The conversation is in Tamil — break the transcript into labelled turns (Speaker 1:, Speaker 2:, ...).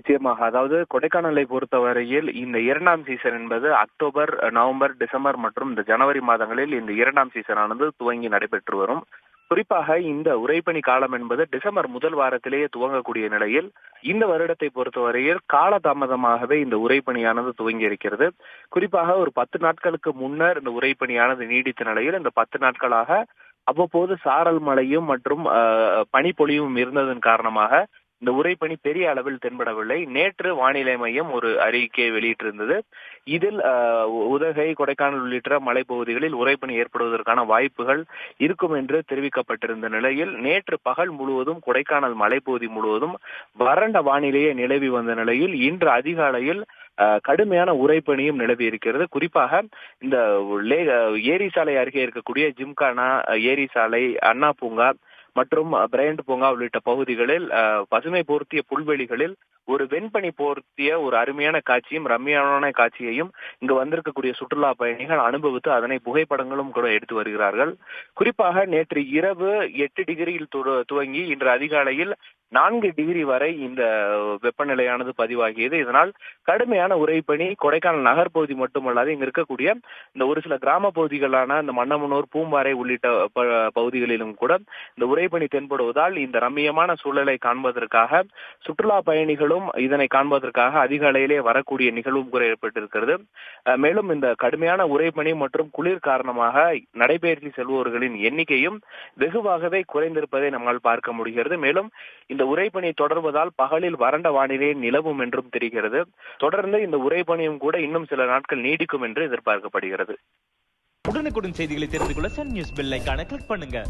Speaker 1: நிச்சயமாக. அதாவது கொடைக்கானலை பொறுத்தவரையில் இந்த 2ஆம் சீசன் என்பது அக்டோபர், நவம்பர், டிசம்பர் மற்றும் இந்த ஜனவரி மாதங்களில் இந்த 2ஆம் சீசனானது துவங்கி நடைபெற்று வரும். குறிப்பாக இந்த உறைபனி காலம் என்பது டிசம்பர் முதல் வாரத்திலேயே துவங்கக்கூடிய நிலையில், இந்த வருடத்தை பொறுத்தவரையில் காலதாமதமாகவே இந்த உறைபனியானது துவங்கி இருக்கிறது. குறிப்பாக ஒரு 10 நாட்களுக்கு முன்னர் இந்த உறைபனியானது நீடித்த நிலையில் இந்த 10 நாட்களாக அவ்வப்போது சாரல் மழையும் மற்றும் பனிப்பொழிவும் இருந்ததன் காரணமாக இந்த உறைபனி பெரிய அளவில் தென்படவில்லை. நேற்று வானிலை மையம் ஒரு அறிக்கையை வெளியிட்டிருந்தது. இதில் உதகை, கொடைக்கானல் உள்ளிட்ட மலைப்பகுதிகளில் உறைபனி ஏற்படுவதற்கான வாய்ப்புகள் இருக்கும் என்று தெரிவிக்கப்பட்டிருந்த நிலையில், நேற்று பகல் முழுவதும் கொடைக்கானல் மலைப்பகுதி முழுவதும் வறண்ட வானிலையே நிலவி வந்த நிலையில், இன்று அதிகாலையில் கடுமையான உறைபனியும் நிலவி இருக்கிறது. குறிப்பாக இந்த ஏரி சாலை அருகே இருக்கக்கூடிய ஜிம்கானா, ஏரி சாலை, அண்ணா பூங்கா மற்றும் பிரையண்ட் பூங்கா உள்ளிட்ட பகுதிகளில் பசுமை போர்த்திய புல்வெளிகளில் ஒரு வெண்பனி போர்த்திய ஒரு அருமையான காட்சியும் ரம்மியமான காட்சியையும் இங்கு வந்திருக்கக்கூடிய சுற்றுலா பயணிகள் அனுபவித்து அதனை புகைப்படங்களும் கூட எடுத்து வருகிறார்கள். குறிப்பாக நேற்று இரவு 8 டிகிரியில் துவங்கி இன்று அதிகாலையில் 4 டிகிரி வரை இந்த வெப்பநிலையானது பதிவாகியது. இதனால் கடுமையான உறைபனி கொடைக்கானல் நகர்பகுதி மட்டுமல்லாது இங்கு இருக்கக்கூடிய இந்த ஒரு சில கிராம பகுதிகளான இந்த மன்னமனூர், பூம்பாறை உள்ளிட்ட பகுதிகளிலும் கூட இந்த உறைபனி தென்படுவதால் இந்த ரம்மியமான சூழலை காண்பதற்காக சுற்றுலா பயணிகளும் இதனை காண்பதற்காக அதிகாலையிலே வரக்கூடிய நிகழ்வும் கூட ஏற்பட்டிருக்கிறது. மேலும் இந்த கடுமையான உறைபனி மற்றும் குளிர் காரணமாக நடைபயிற்சி செல்பவர்களின் எண்ணிக்கையும் வெகுவாகவே குறைந்திருப்பதை நம்மால் பார்க்க முடிகிறது. மேலும் இந்த உறைபனி தொடர்வதால் பகலில் வறண்ட வானிலை நிலவும் என்றும் தெரிகிறது. தொடர்ந்து இந்த உறைபனியும் கூட இன்னும் சில நாட்கள் நீடிக்கும் என்று எதிர்பார்க்கப்படுகிறது.
Speaker 2: உடனுக்குடன் செய்திகளை தெரிந்து கொள்ள சன் நியூஸ் பெல் ஐகானை கிளிக் பண்ணுங்க.